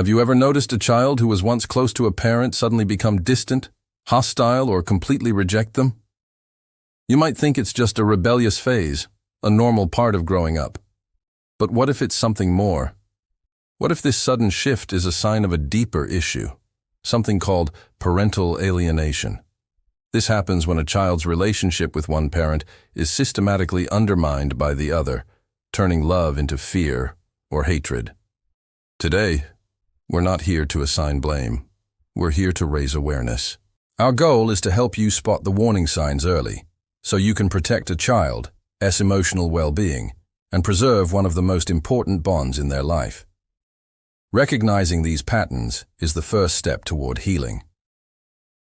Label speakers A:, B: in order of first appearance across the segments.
A: Have you ever noticed a child who was once close to a parent suddenly become distant, hostile, or completely reject them? You might think it's just a rebellious phase, a normal part of growing up. But what if it's something more? What if this sudden shift is a sign of a deeper issue, something called parental alienation? This happens when a child's relationship with one parent is systematically undermined by the other, turning love into fear or hatred. Today, we're not here to assign blame. We're here to raise awareness. Our goal is to help you spot the warning signs early, so you can protect a child's emotional well-being and preserve one of the most important bonds in their life. Recognizing these patterns is the first step toward healing.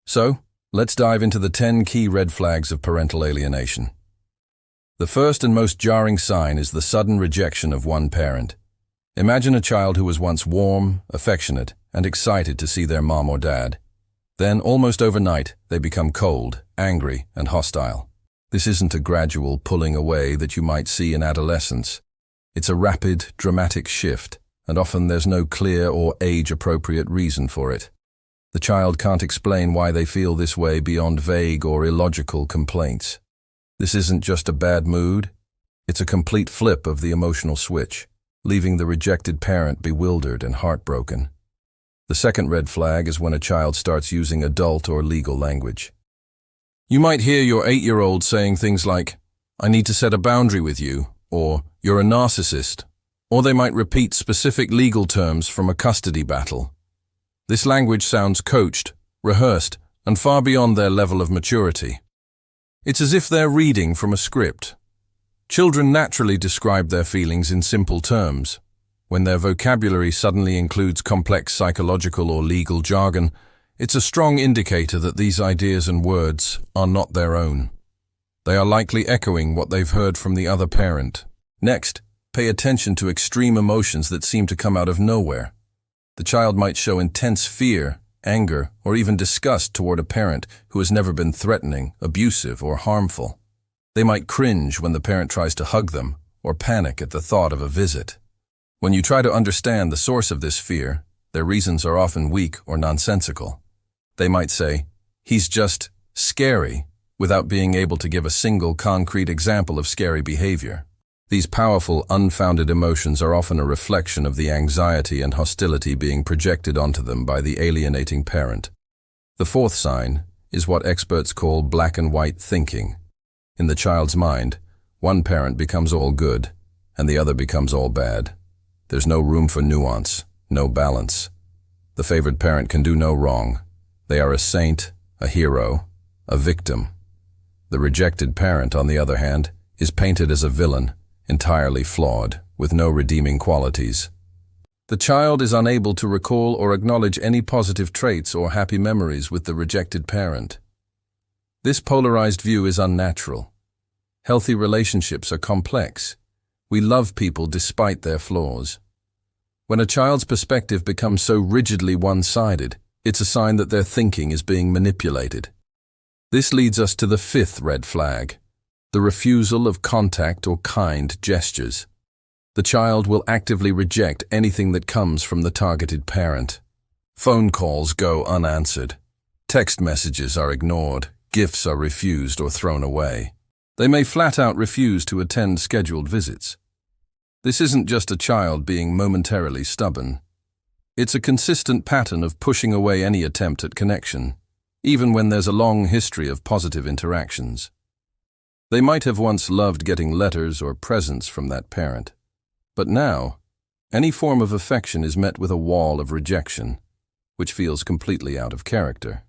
A: So, let's dive into the 10 key red flags of parental alienation. The first and most jarring sign is the sudden rejection of one parent. Imagine a child who was once warm, affectionate, and excited to see their mom or dad. Then, almost overnight, they become cold, angry, and hostile. This isn't a gradual pulling away that you might see in adolescence. It's a rapid, dramatic shift, and often there's no clear or age-appropriate reason for it. The child can't explain why they feel this way beyond vague or illogical complaints. This isn't just a bad mood, it's a complete flip of the emotional switch, leaving the rejected parent bewildered and heartbroken. The second red flag is when a child starts using adult or legal language. You might hear your 8-year-old saying things like, "I need to set a boundary with you," or "You're a narcissist," or they might repeat specific legal terms from a custody battle. This language sounds coached, rehearsed, and far beyond their level of maturity. It's as if they're reading from a script. Children naturally describe their feelings in simple terms. When their vocabulary suddenly includes complex psychological or legal jargon, it's a strong indicator that these ideas and words are not their own. They are likely echoing what they've heard from the other parent. Next, pay attention to extreme emotions that seem to come out of nowhere. The child might show intense fear, anger, or even disgust toward a parent who has never been threatening, abusive, or harmful. They might cringe when the parent tries to hug them, or panic at the thought of a visit. When you try to understand the source of this fear, their reasons are often weak or nonsensical. They might say, "He's just scary," without being able to give a single concrete example of scary behavior. These powerful, unfounded emotions are often a reflection of the anxiety and hostility being projected onto them by the alienating parent. The fourth sign is what experts call black and white thinking. In the child's mind, one parent becomes all good, and the other becomes all bad. There's no room for nuance, no balance. The favored parent can do no wrong. They are a saint, a hero, a victim. The rejected parent, on the other hand, is painted as a villain, entirely flawed, with no redeeming qualities. The child is unable to recall or acknowledge any positive traits or happy memories with the rejected parent. This polarized view is unnatural. Healthy relationships are complex. We love people despite their flaws. When a child's perspective becomes so rigidly one-sided, it's a sign that their thinking is being manipulated. This leads us to the fifth red flag, the refusal of contact or kind gestures. The child will actively reject anything that comes from the targeted parent. Phone calls go unanswered. Text messages are ignored. Gifts are refused or thrown away. They may flat out refuse to attend scheduled visits. This isn't just a child being momentarily stubborn. It's a consistent pattern of pushing away any attempt at connection, even when there's a long history of positive interactions. They might have once loved getting letters or presents from that parent, but now, any form of affection is met with a wall of rejection, which feels completely out of character.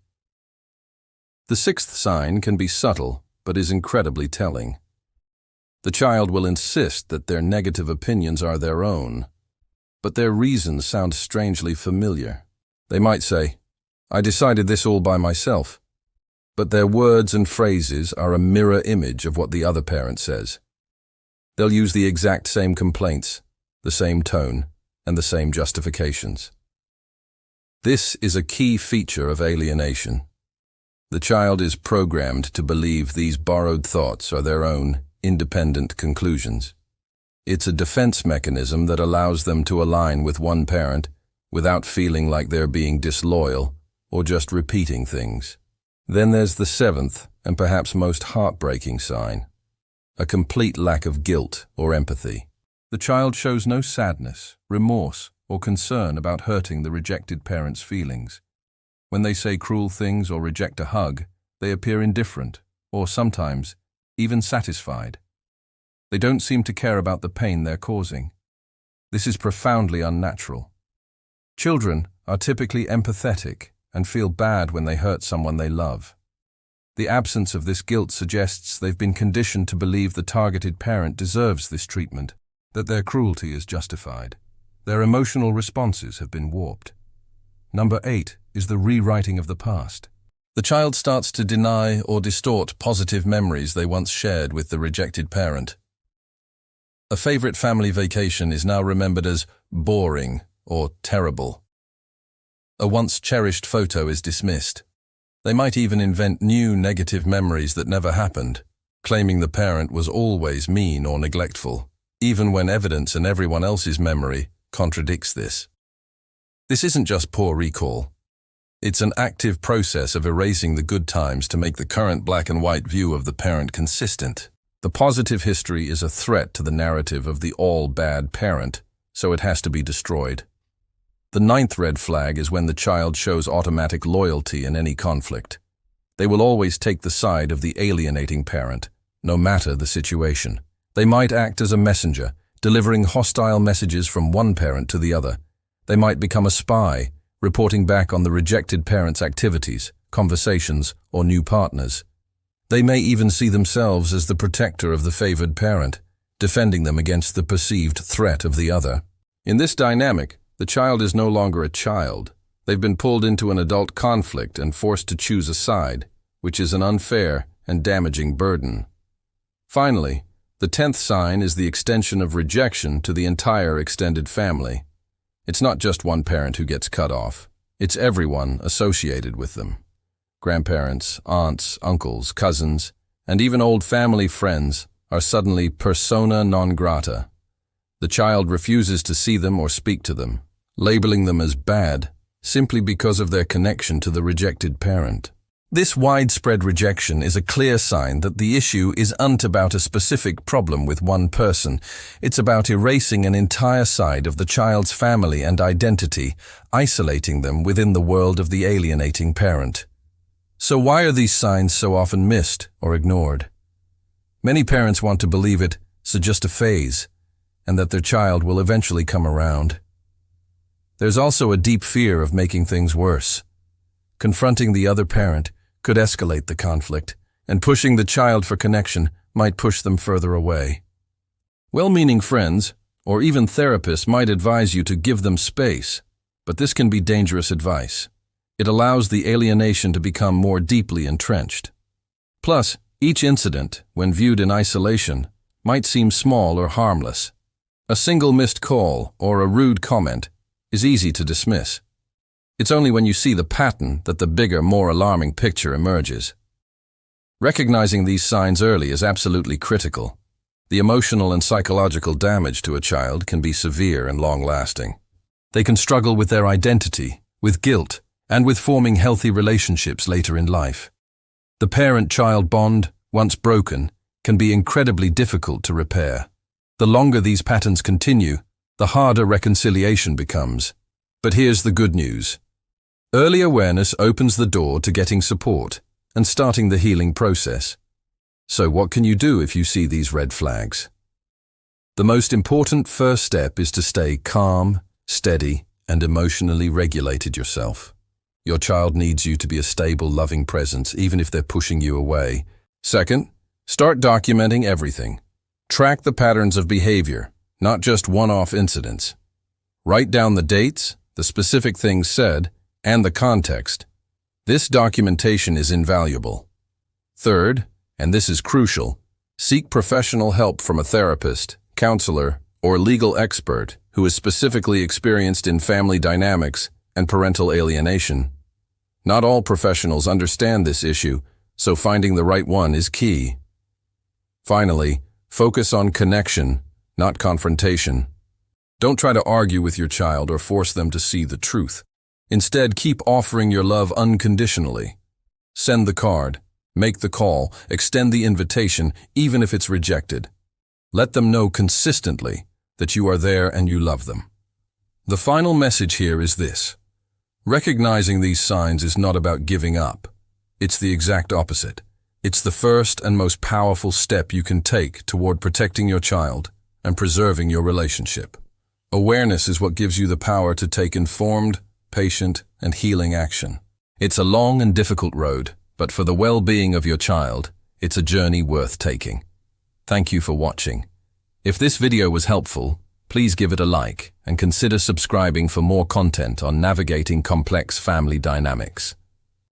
A: The sixth sign can be subtle, but is incredibly telling. The child will insist that their negative opinions are their own, but their reasons sound strangely familiar. They might say, "I decided this all by myself," but their words and phrases are a mirror image of what the other parent says. They'll use the exact same complaints, the same tone, and the same justifications. This is a key feature of alienation. The child is programmed to believe these borrowed thoughts are their own, independent conclusions. It's a defense mechanism that allows them to align with one parent without feeling like they're being disloyal or just repeating things. Then there's the seventh and perhaps most heartbreaking sign: a complete lack of guilt or empathy. The child shows no sadness, remorse, or concern about hurting the rejected parent's feelings. When they say cruel things or reject a hug, they appear indifferent, or sometimes even satisfied. They don't seem to care about the pain they're causing. This is profoundly unnatural. Children are typically empathetic and feel bad when they hurt someone they love. The absence of this guilt suggests they've been conditioned to believe the targeted parent deserves this treatment, that their cruelty is justified. Their emotional responses have been warped. Number 8 is the rewriting of the past. The child starts to deny or distort positive memories they once shared with the rejected parent. A favorite family vacation is now remembered as boring or terrible. A once cherished photo is dismissed. They might even invent new negative memories that never happened, claiming the parent was always mean or neglectful, even when evidence in everyone else's memory contradicts this. This isn't just poor recall. It's an active process of erasing the good times to make the current black and white view of the parent consistent. The positive history is a threat to the narrative of the all-bad parent, so it has to be destroyed. The 9th red flag is when the child shows automatic loyalty in any conflict. They will always take the side of the alienating parent, no matter the situation. They might act as a messenger, delivering hostile messages from one parent to the other. They might become a spy, reporting back on the rejected parent's activities, conversations, or new partners. They may even see themselves as the protector of the favored parent, defending them against the perceived threat of the other. In this dynamic, the child is no longer a child. They've been pulled into an adult conflict and forced to choose a side, which is an unfair and damaging burden. Finally, the 10th sign is the extension of rejection to the entire extended family. It's not just one parent who gets cut off. It's everyone associated with them. Grandparents, aunts, uncles, cousins, and even old family friends are suddenly persona non grata. The child refuses to see them or speak to them, labeling them as bad simply because of their connection to the rejected parent. This widespread rejection is a clear sign that the issue isn't about a specific problem with one person. It's about erasing an entire side of the child's family and identity, isolating them within the world of the alienating parent. So why are these signs so often missed or ignored? Many parents want to believe it's just a phase, and that their child will eventually come around. There's also a deep fear of making things worse. Confronting the other parent could escalate the conflict, and pushing the child for connection might push them further away. Well-meaning friends, or even therapists, might advise you to give them space, but this can be dangerous advice. It allows the alienation to become more deeply entrenched. Plus, each incident, when viewed in isolation, might seem small or harmless. A single missed call or a rude comment is easy to dismiss. It's only when you see the pattern that the bigger, more alarming picture emerges. Recognizing these signs early is absolutely critical. The emotional and psychological damage to a child can be severe and long-lasting. They can struggle with their identity, with guilt, and with forming healthy relationships later in life. The parent-child bond, once broken, can be incredibly difficult to repair. The longer these patterns continue, the harder reconciliation becomes. But here's the good news. Early awareness opens the door to getting support and starting the healing process. So what can you do if you see these red flags? The most important first step is to stay calm, steady, and emotionally regulated yourself. Your child needs you to be a stable, loving presence, even if they're pushing you away. Second, start documenting everything. Track the patterns of behavior, not just one-off incidents. Write down the dates, the specific things said, and the context. This documentation is invaluable. Third, and this is crucial, seek professional help from a therapist, counselor, or legal expert who is specifically experienced in family dynamics and parental alienation. Not all professionals understand this issue, so finding the right one is key. Finally, focus on connection, not confrontation. Don't try to argue with your child or force them to see the truth. Instead, keep offering your love unconditionally. Send the card, make the call, extend the invitation, even if it's rejected. Let them know consistently that you are there and you love them. The final message here is this. Recognizing these signs is not about giving up. It's the exact opposite. It's the first and most powerful step you can take toward protecting your child and preserving your relationship. Awareness is what gives you the power to take informed, patient, and healing action. It's a long and difficult road, but for the well-being of your child, it's a journey worth taking. Thank you for watching. If this video was helpful, please give it a like and consider subscribing for more content on navigating complex family dynamics.